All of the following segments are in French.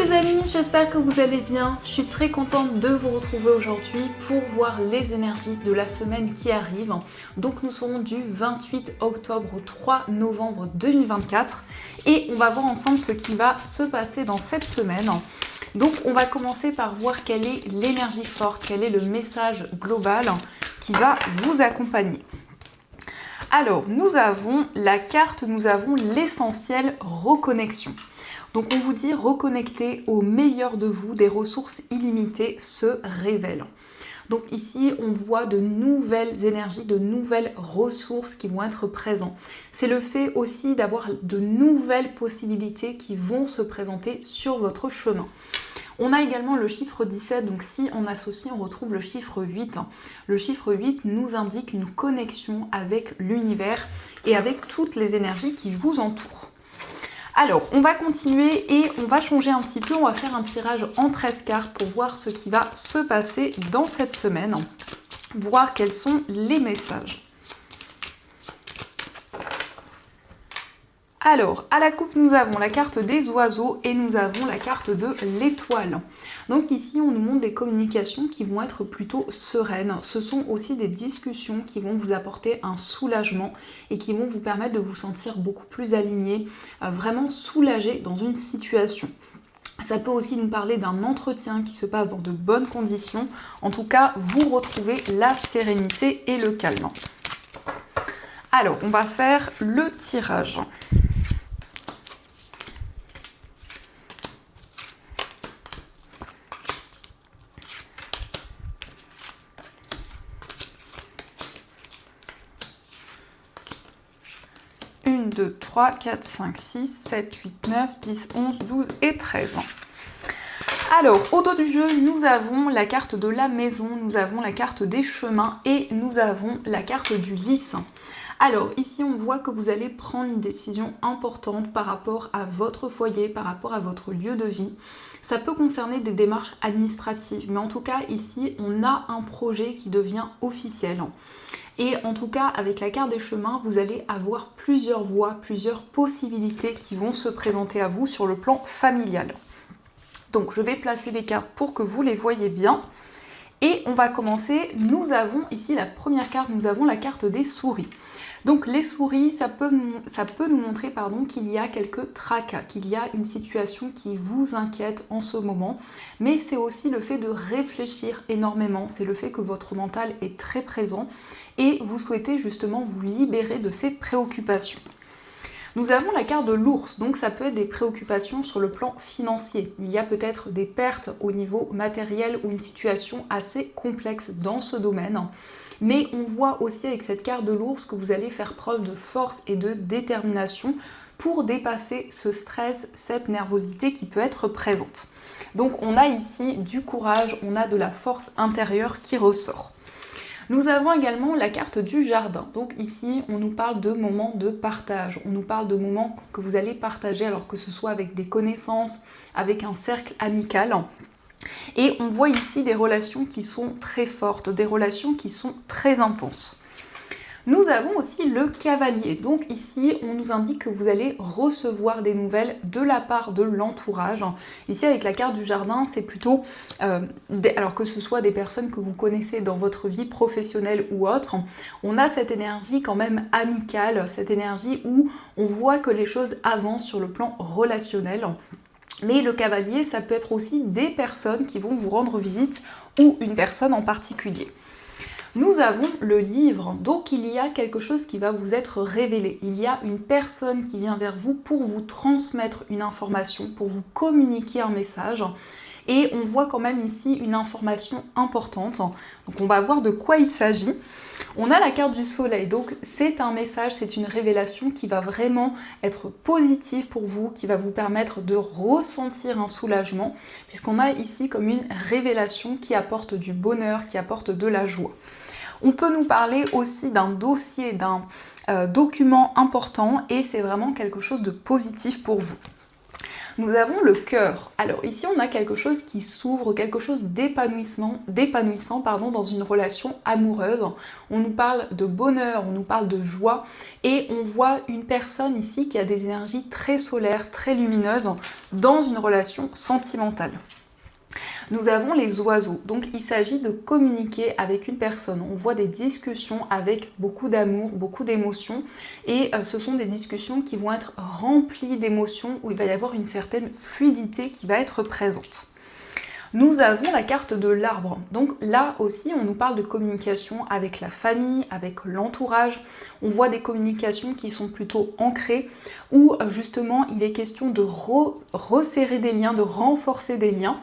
les amis, j'espère que vous allez bien. Je suis très contente de vous retrouver aujourd'hui pour voir les énergies de la semaine qui arrive. Donc nous serons du 28 octobre au 3 novembre 2024 et on va voir ensemble ce qui va se passer dans cette semaine. Donc on va commencer par voir quelle est l'énergie forte, quel est le message global qui va vous accompagner. Alors nous avons la carte, nous avons l'essentiel reconnexion. Donc on vous dit reconnecter au meilleur de vous, des ressources illimitées se révèlent. Donc ici on voit de nouvelles énergies, de nouvelles ressources qui vont être présentes. C'est le fait aussi d'avoir de nouvelles possibilités qui vont se présenter sur votre chemin. On a également le chiffre 17, donc si on associe, on retrouve le chiffre 8. Le chiffre 8 nous indique une connexion avec l'univers et avec toutes les énergies qui vous entourent. Alors, on va continuer et on va changer un petit peu, on va faire un tirage en 13 cartes pour voir ce qui va se passer dans cette semaine, voir quels sont les messages. Alors, à la coupe, nous avons la carte des oiseaux et nous avons la carte de l'étoile. Donc ici, on nous montre des communications qui vont être plutôt sereines. Ce sont aussi des discussions qui vont vous apporter un soulagement et qui vont vous permettre de vous sentir beaucoup plus aligné, vraiment soulagé dans une situation. Ça peut aussi nous parler d'un entretien qui se passe dans de bonnes conditions. En tout cas, vous retrouvez la sérénité et le calme. Alors, on va faire le tirage. Un, 2, 3, 4, 5, 6, 7, 8, 9, 10, 11, 12 et 13. Alors, au dos du jeu, nous avons la carte de la maison, nous avons la carte des chemins et nous avons la carte du lys. Alors, ici, on voit que vous allez prendre une décision importante par rapport à votre foyer, par rapport à votre lieu de vie. Ça peut concerner des démarches administratives, mais en tout cas, ici, on a un projet qui devient officiel. Et en tout cas, avec la carte des chemins, vous allez avoir plusieurs voies, plusieurs possibilités qui vont se présenter à vous sur le plan familial. Donc, je vais placer les cartes pour que vous les voyez bien. Et on va commencer. Nous avons ici la première carte, nous avons la carte des souris. Donc les souris, ça peut nous montrer qu'il y a quelques tracas, qu'il y a une situation qui vous inquiète en ce moment. Mais c'est aussi le fait de réfléchir énormément, c'est le fait que votre mental est très présent et vous souhaitez justement vous libérer de ces préoccupations. Nous avons la carte de l'ours, donc ça peut être des préoccupations sur le plan financier. Il y a peut-être des pertes au niveau matériel ou une situation assez complexe dans ce domaine. Mais on voit aussi avec cette carte de l'ours que vous allez faire preuve de force et de détermination pour dépasser ce stress, cette nervosité qui peut être présente. Donc on a ici du courage, on a de la force intérieure qui ressort. Nous avons également la carte du jardin. Donc ici, on nous parle de moments de partage. On nous parle de moments que vous allez partager, alors que ce soit avec des connaissances, avec un cercle amical. Et on voit ici des relations qui sont très fortes, des relations qui sont très intenses. Nous avons aussi le cavalier. Donc ici, on nous indique que vous allez recevoir des nouvelles de la part de l'entourage. Ici, avec la carte du jardin, c'est plutôt, alors que ce soit des personnes que vous connaissez dans votre vie professionnelle ou autre, on a cette énergie quand même amicale, cette énergie où on voit que les choses avancent sur le plan relationnel. Mais le cavalier, ça peut être aussi des personnes qui vont vous rendre visite ou une personne en particulier. Nous avons le livre, donc il y a quelque chose qui va vous être révélé. Il y a une personne qui vient vers vous pour vous transmettre une information, pour vous communiquer un message. Et on voit quand même ici une information importante. Donc on va voir de quoi il s'agit. On a la carte du soleil, donc c'est un message, c'est une révélation qui va vraiment être positive pour vous, qui va vous permettre de ressentir un soulagement, puisqu'on a ici comme une révélation qui apporte du bonheur, qui apporte de la joie. On peut nous parler aussi d'un dossier, d'un document important et c'est vraiment quelque chose de positif pour vous. Nous avons le cœur. Alors ici, on a quelque chose qui s'ouvre, quelque chose d'épanouissant dans une relation amoureuse. On nous parle de bonheur, on nous parle de joie et on voit une personne ici qui a des énergies très solaires, très lumineuses dans une relation sentimentale. Nous avons les oiseaux, donc il s'agit de communiquer avec une personne. On voit des discussions avec beaucoup d'amour, beaucoup d'émotions et ce sont des discussions qui vont être remplies d'émotions où il va y avoir une certaine fluidité qui va être présente. Nous avons la carte de l'arbre. Donc là aussi, on nous parle de communication avec la famille, avec l'entourage. On voit des communications qui sont plutôt ancrées, où justement, il est question de resserrer des liens, de renforcer des liens.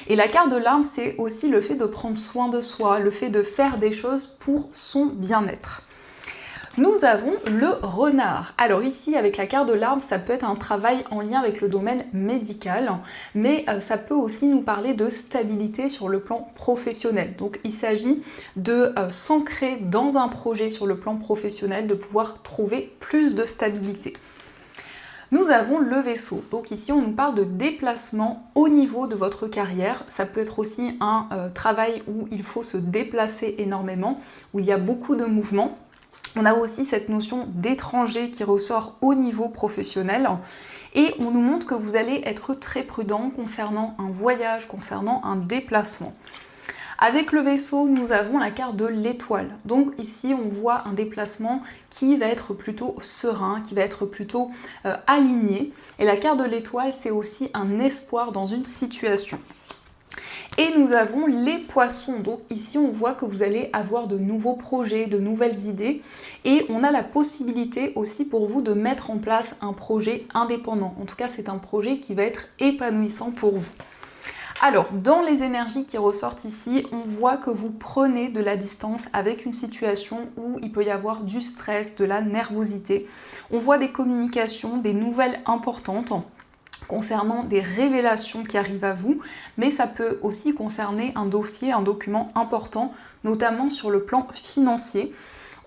Et la carte de l'arbre, c'est aussi le fait de prendre soin de soi, le fait de faire des choses pour son bien-être. Nous avons le renard. Alors ici, avec la carte de l'arbre, ça peut être un travail en lien avec le domaine médical, mais ça peut aussi nous parler de stabilité sur le plan professionnel. Donc il s'agit de s'ancrer dans un projet sur le plan professionnel, de pouvoir trouver plus de stabilité. Nous avons le Vaisseau. Donc ici, on nous parle de déplacement au niveau de votre carrière. Ça peut être aussi un travail où il faut se déplacer énormément, où il y a beaucoup de mouvements. On a aussi cette notion d'étranger qui ressort au niveau professionnel. Et on nous montre que vous allez être très prudent concernant un voyage, concernant un déplacement. Avec le Vaisseau, nous avons la carte de l'étoile. Donc ici, on voit un déplacement qui va être plutôt serein, qui va être plutôt aligné. Et la carte de l'étoile, c'est aussi un espoir dans une situation. Et nous avons les poissons. Donc ici, on voit que vous allez avoir de nouveaux projets, de nouvelles idées. Et on a la possibilité aussi pour vous de mettre en place un projet indépendant. En tout cas, c'est un projet qui va être épanouissant pour vous. Alors, dans les énergies qui ressortent ici, on voit que vous prenez de la distance avec une situation où il peut y avoir du stress, de la nervosité. On voit des communications, des nouvelles importantes concernant des révélations qui arrivent à vous, mais ça peut aussi concerner un dossier, un document important, notamment sur le plan financier.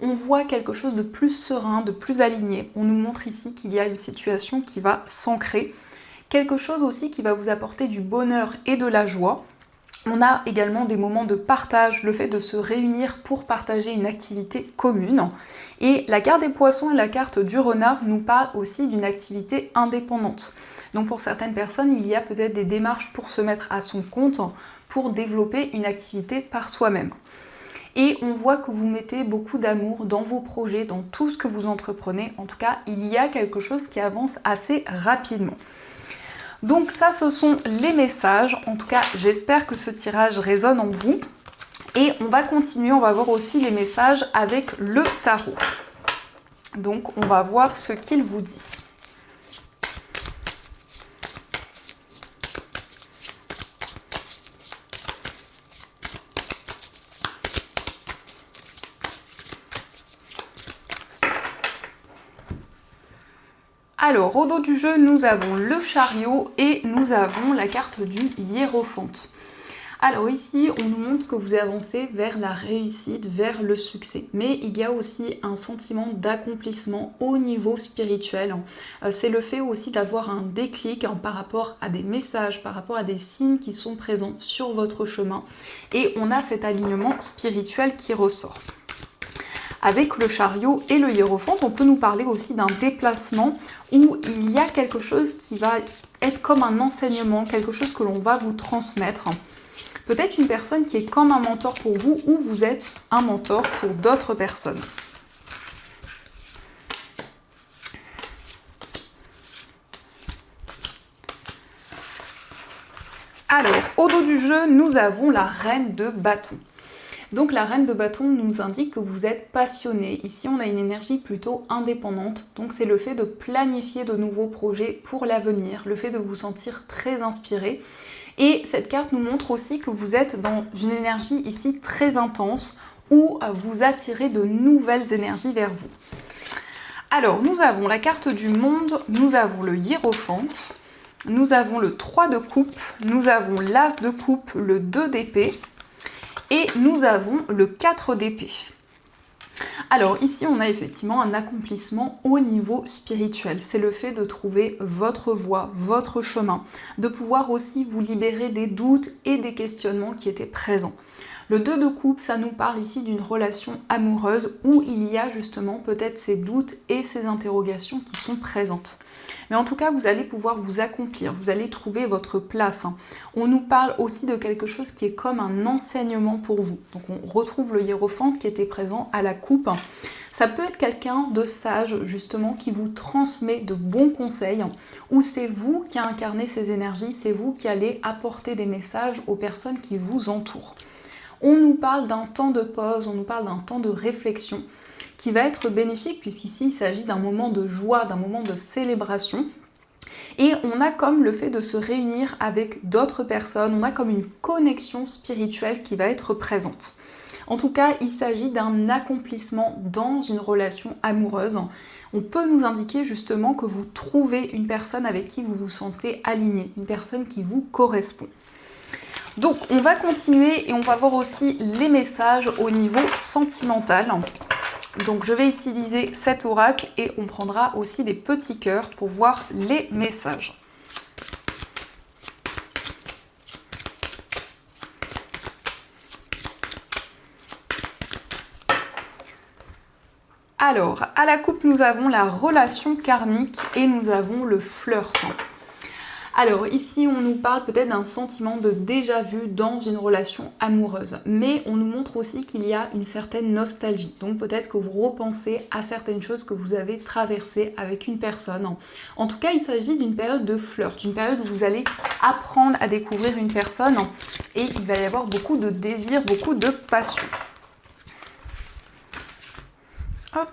On voit quelque chose de plus serein, de plus aligné. On nous montre ici qu'il y a une situation qui va s'ancrer. Quelque chose aussi qui va vous apporter du bonheur et de la joie. On a également des moments de partage, le fait de se réunir pour partager une activité commune. Et la carte des poissons et la carte du renard nous parlent aussi d'une activité indépendante. Donc pour certaines personnes, il y a peut-être des démarches pour se mettre à son compte, pour développer une activité par soi-même. Et on voit que vous mettez beaucoup d'amour dans vos projets, dans tout ce que vous entreprenez. En tout cas, il y a quelque chose qui avance assez rapidement. Donc ça, ce sont les messages. En tout cas, j'espère que ce tirage résonne en vous. Et on va continuer, on va voir aussi les messages avec le tarot. Donc, on va voir ce qu'il vous dit. Alors, au dos du jeu, nous avons le chariot et nous avons la carte du hiérophante. Alors ici, on nous montre que vous avancez vers la réussite, vers le succès. Mais il y a aussi un sentiment d'accomplissement au niveau spirituel. C'est le fait aussi d'avoir un déclic par rapport à des messages, par rapport à des signes qui sont présents sur votre chemin. Et on a cet alignement spirituel qui ressort. Avec le chariot et le hiérophante, on peut nous parler aussi d'un déplacement où il y a quelque chose qui va être comme un enseignement, quelque chose que l'on va vous transmettre. Peut-être une personne qui est comme un mentor pour vous ou vous êtes un mentor pour d'autres personnes. Alors, au dos du jeu, nous avons la reine de bâton. Donc la reine de bâton nous indique que vous êtes passionné. Ici, on a une énergie plutôt indépendante. Donc c'est le fait de planifier de nouveaux projets pour l'avenir, le fait de vous sentir très inspiré. Et cette carte nous montre aussi que vous êtes dans une énergie ici très intense où vous attirez de nouvelles énergies vers vous. Alors, nous avons la carte du monde, nous avons le hiérophante, nous avons le 3 de coupe, nous avons l'as de coupe, le 2 d'épée. Et nous avons le 4 d'épée. Alors ici, on a effectivement un accomplissement au niveau spirituel. C'est le fait de trouver votre voie, votre chemin, de pouvoir aussi vous libérer des doutes et des questionnements qui étaient présents. Le 2 de coupe, ça nous parle ici d'une relation amoureuse où il y a justement peut-être ces doutes et ces interrogations qui sont présentes. Mais en tout cas, vous allez pouvoir vous accomplir, vous allez trouver votre place. On nous parle aussi de quelque chose qui est comme un enseignement pour vous. Donc on retrouve le hiérophante qui était présent à la coupe. Ça peut être quelqu'un de sage, justement, qui vous transmet de bons conseils, ou c'est vous qui incarnez ces énergies, c'est vous qui allez apporter des messages aux personnes qui vous entourent. On nous parle d'un temps de pause, on nous parle d'un temps de réflexion, qui va être bénéfique puisqu'ici il s'agit d'un moment de joie, d'un moment de célébration. Et on a comme le fait de se réunir avec d'autres personnes, on a comme une connexion spirituelle qui va être présente. En tout cas, il s'agit d'un accomplissement dans une relation amoureuse. On peut nous indiquer justement que vous trouvez une personne avec qui vous vous sentez aligné, une personne qui vous correspond. Donc on va continuer et on va voir aussi les messages au niveau sentimental. Donc je vais utiliser cet oracle et on prendra aussi des petits cœurs pour voir les messages. Alors, à la coupe, nous avons la relation karmique et nous avons le flirt. Alors ici, on nous parle peut-être d'un sentiment de déjà-vu dans une relation amoureuse, mais on nous montre aussi qu'il y a une certaine nostalgie. Donc peut-être que vous repensez à certaines choses que vous avez traversées avec une personne. En tout cas, il s'agit d'une période de flirt, une période où vous allez apprendre à découvrir une personne et il va y avoir beaucoup de désir, beaucoup de passion. Hop,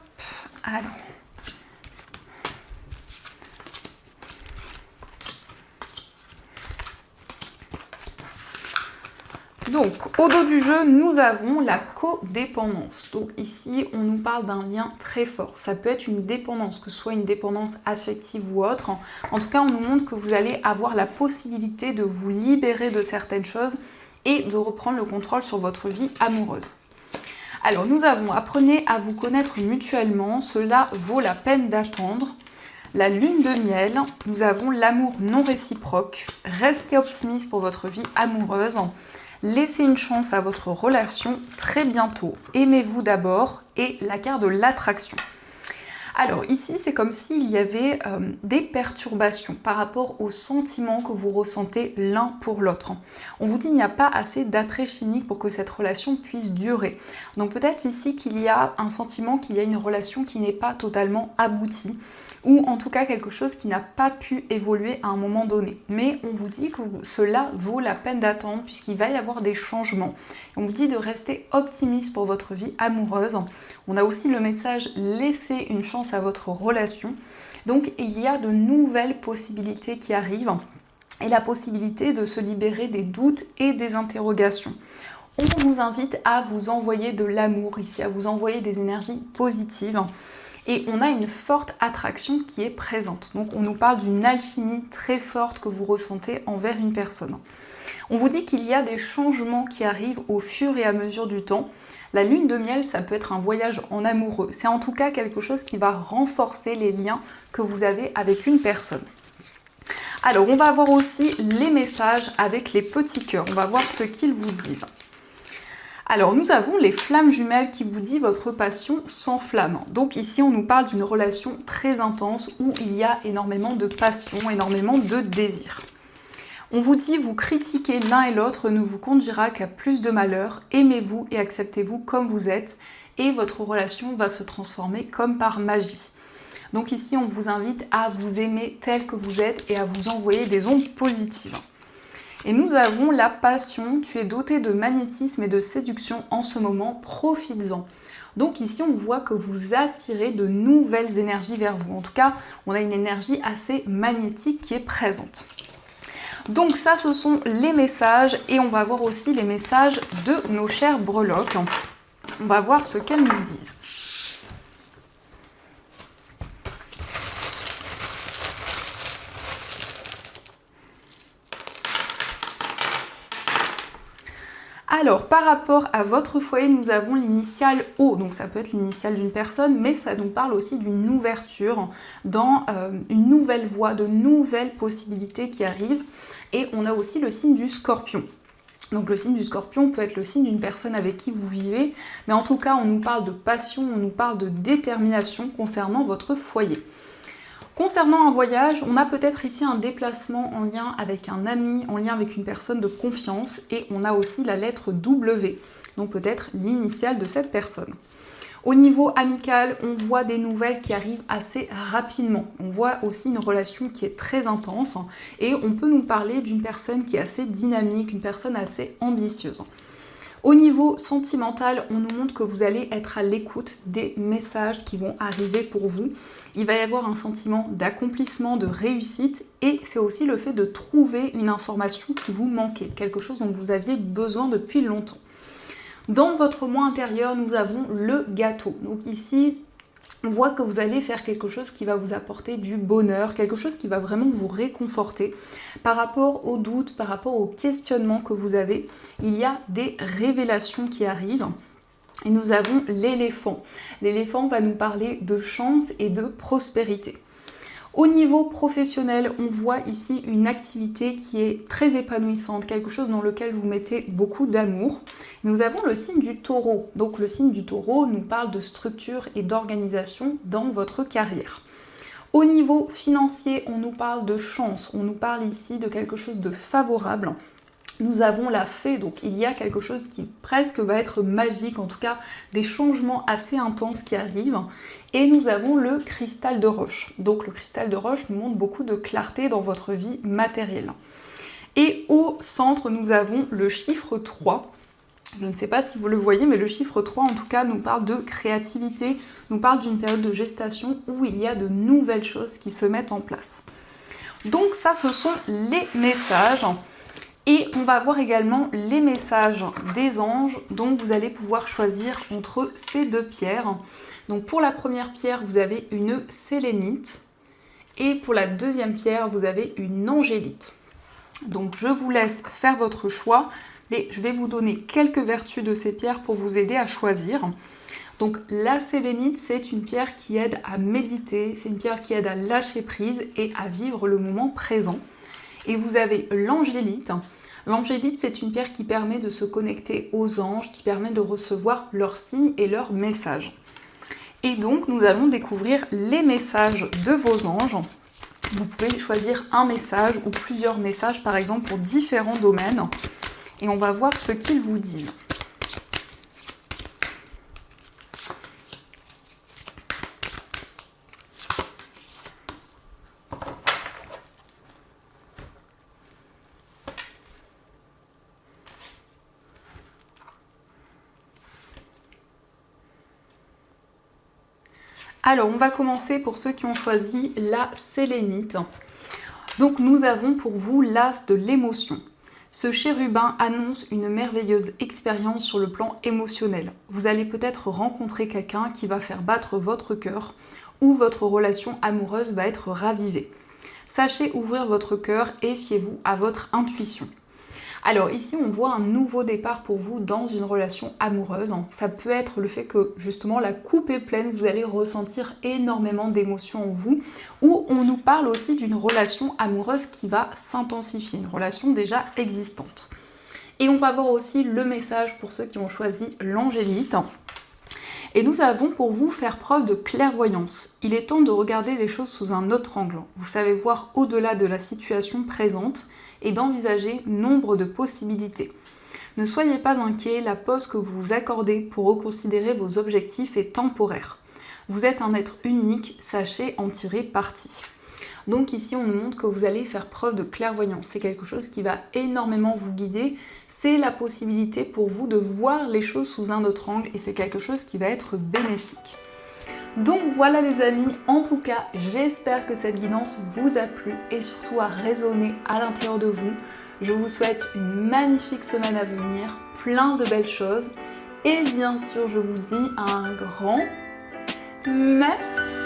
alors. Donc, au dos du jeu, nous avons la codépendance. Donc ici, on nous parle d'un lien très fort. Ça peut être une dépendance, que ce soit une dépendance affective ou autre. En tout cas, on nous montre que vous allez avoir la possibilité de vous libérer de certaines choses et de reprendre le contrôle sur votre vie amoureuse. Alors, nous avons apprenez à vous connaître mutuellement. Cela vaut la peine d'attendre. La lune de miel, nous avons l'amour non réciproque. Restez optimiste pour votre vie amoureuse. Laissez une chance à votre relation très bientôt. Aimez-vous d'abord et la carte de l'attraction. Alors ici, c'est comme s'il y avait des perturbations par rapport aux sentiments que vous ressentez l'un pour l'autre. On vous dit qu'il n'y a pas assez d'attrait chimique pour que cette relation puisse durer. Donc peut-être ici qu'il y a un sentiment qu'il y a une relation qui n'est pas totalement aboutie, ou en tout cas quelque chose qui n'a pas pu évoluer à un moment donné. Mais on vous dit que cela vaut la peine d'attendre puisqu'il va y avoir des changements. On vous dit de rester optimiste pour votre vie amoureuse. On a aussi le message « laissez une chance à votre relation ». Donc il y a de nouvelles possibilités qui arrivent et la possibilité de se libérer des doutes et des interrogations. On vous invite à vous envoyer de l'amour ici, à vous envoyer des énergies positives. Et on a une forte attraction qui est présente. Donc on nous parle d'une alchimie très forte que vous ressentez envers une personne. On vous dit qu'il y a des changements qui arrivent au fur et à mesure du temps. La lune de miel, ça peut être un voyage en amoureux. C'est en tout cas quelque chose qui va renforcer les liens que vous avez avec une personne. Alors on va voir aussi les messages avec les petits cœurs. On va voir ce qu'ils vous disent. Alors nous avons les flammes jumelles qui vous dit votre passion s'enflamme. Donc ici on nous parle d'une relation très intense où il y a énormément de passion, énormément de désir. On vous dit vous critiquer l'un et l'autre ne vous conduira qu'à plus de malheur. Aimez-vous et acceptez-vous comme vous êtes et votre relation va se transformer comme par magie. Donc ici on vous invite à vous aimer tel que vous êtes et à vous envoyer des ondes positives. Et nous avons la passion, tu es doté de magnétisme et de séduction en ce moment, profites-en. Donc ici, on voit que vous attirez de nouvelles énergies vers vous. En tout cas, on a une énergie assez magnétique qui est présente. Donc ça, ce sont les messages et on va voir aussi les messages de nos chères breloques. On va voir ce qu'elles nous disent. Alors, par rapport à votre foyer, nous avons l'initiale O, donc ça peut être l'initiale d'une personne, mais ça nous parle aussi d'une ouverture dans une nouvelle voie, de nouvelles possibilités qui arrivent. Et on a aussi le signe du Scorpion. Donc le signe du Scorpion peut être le signe d'une personne avec qui vous vivez, mais en tout cas on nous parle de passion, on nous parle de détermination concernant votre foyer. Concernant un voyage, on a peut-être ici un déplacement en lien avec un ami, en lien avec une personne de confiance, et on a aussi la lettre W, donc peut-être l'initiale de cette personne. Au niveau amical, on voit des nouvelles qui arrivent assez rapidement. On voit aussi une relation qui est très intense, et on peut nous parler d'une personne qui est assez dynamique, une personne assez ambitieuse. Au niveau sentimental, on nous montre que vous allez être à l'écoute des messages qui vont arriver pour vous. Il va y avoir un sentiment d'accomplissement, de réussite, et c'est aussi le fait de trouver une information qui vous manquait, quelque chose dont vous aviez besoin depuis longtemps. Dans votre moi intérieur, nous avons le gâteau. Donc ici, on voit que vous allez faire quelque chose qui va vous apporter du bonheur, quelque chose qui va vraiment vous réconforter. Par rapport aux doutes, par rapport aux questionnements que vous avez, il y a des révélations qui arrivent. Et nous avons l'éléphant. L'éléphant va nous parler de chance et de prospérité. Au niveau professionnel, on voit ici une activité qui est très épanouissante, quelque chose dans lequel vous mettez beaucoup d'amour. Nous avons le signe du taureau. Donc le signe du taureau nous parle de structure et d'organisation dans votre carrière. Au niveau financier, on nous parle de chance, on nous parle ici de quelque chose de favorable. Nous avons la fée, donc il y a quelque chose qui presque va être magique, en tout cas des changements assez intenses qui arrivent. Et nous avons le cristal de roche. Donc le cristal de roche nous montre beaucoup de clarté dans votre vie matérielle. Et au centre, nous avons le chiffre 3. Je ne sais pas si vous le voyez, mais le chiffre 3 en tout cas nous parle de créativité, nous parle d'une période de gestation où il y a de nouvelles choses qui se mettent en place. Donc ça, ce sont les messages. Et on va voir également les messages des anges, donc vous allez pouvoir choisir entre ces deux pierres. Donc pour la première pierre, vous avez une sélénite, et pour la deuxième pierre, vous avez une angélite. Donc je vous laisse faire votre choix, mais je vais vous donner quelques vertus de ces pierres pour vous aider à choisir. Donc la sélénite, c'est une pierre qui aide à méditer, c'est une pierre qui aide à lâcher prise et à vivre le moment présent. Et vous avez l'angélite. L'angélite, c'est une pierre qui permet de se connecter aux anges, qui permet de recevoir leurs signes et leurs messages. Et donc, nous allons découvrir les messages de vos anges. Vous pouvez choisir un message ou plusieurs messages, par exemple, pour différents domaines. Et on va voir ce qu'ils vous disent. Alors, on va commencer pour ceux qui ont choisi la sélénite. Donc, nous avons pour vous l'as de l'émotion. Ce chérubin annonce une merveilleuse expérience sur le plan émotionnel. Vous allez peut-être rencontrer quelqu'un qui va faire battre votre cœur ou votre relation amoureuse va être ravivée. Sachez ouvrir votre cœur et fiez-vous à votre intuition. Alors ici, on voit un nouveau départ pour vous dans une relation amoureuse. Ça peut être le fait que justement la coupe est pleine, vous allez ressentir énormément d'émotions en vous, ou on nous parle aussi d'une relation amoureuse qui va s'intensifier, une relation déjà existante. Et on va voir aussi le message pour ceux qui ont choisi l'angélite. Et nous avons pour vous faire preuve de clairvoyance. Il est temps de regarder les choses sous un autre angle. Vous savez voir au-delà de la situation présente et d'envisager nombre de possibilités. Ne soyez pas inquiets, la pause que vous vous accordez pour reconsidérer vos objectifs est temporaire. Vous êtes un être unique, sachez en tirer parti. Donc ici, on nous montre que vous allez faire preuve de clairvoyance. C'est quelque chose qui va énormément vous guider. C'est la possibilité pour vous de voir les choses sous un autre angle et c'est quelque chose qui va être bénéfique. Donc voilà les amis, en tout cas, j'espère que cette guidance vous a plu et surtout a résonné à l'intérieur de vous. Je vous souhaite une magnifique semaine à venir, plein de belles choses et bien sûr, je vous dis un grand merci.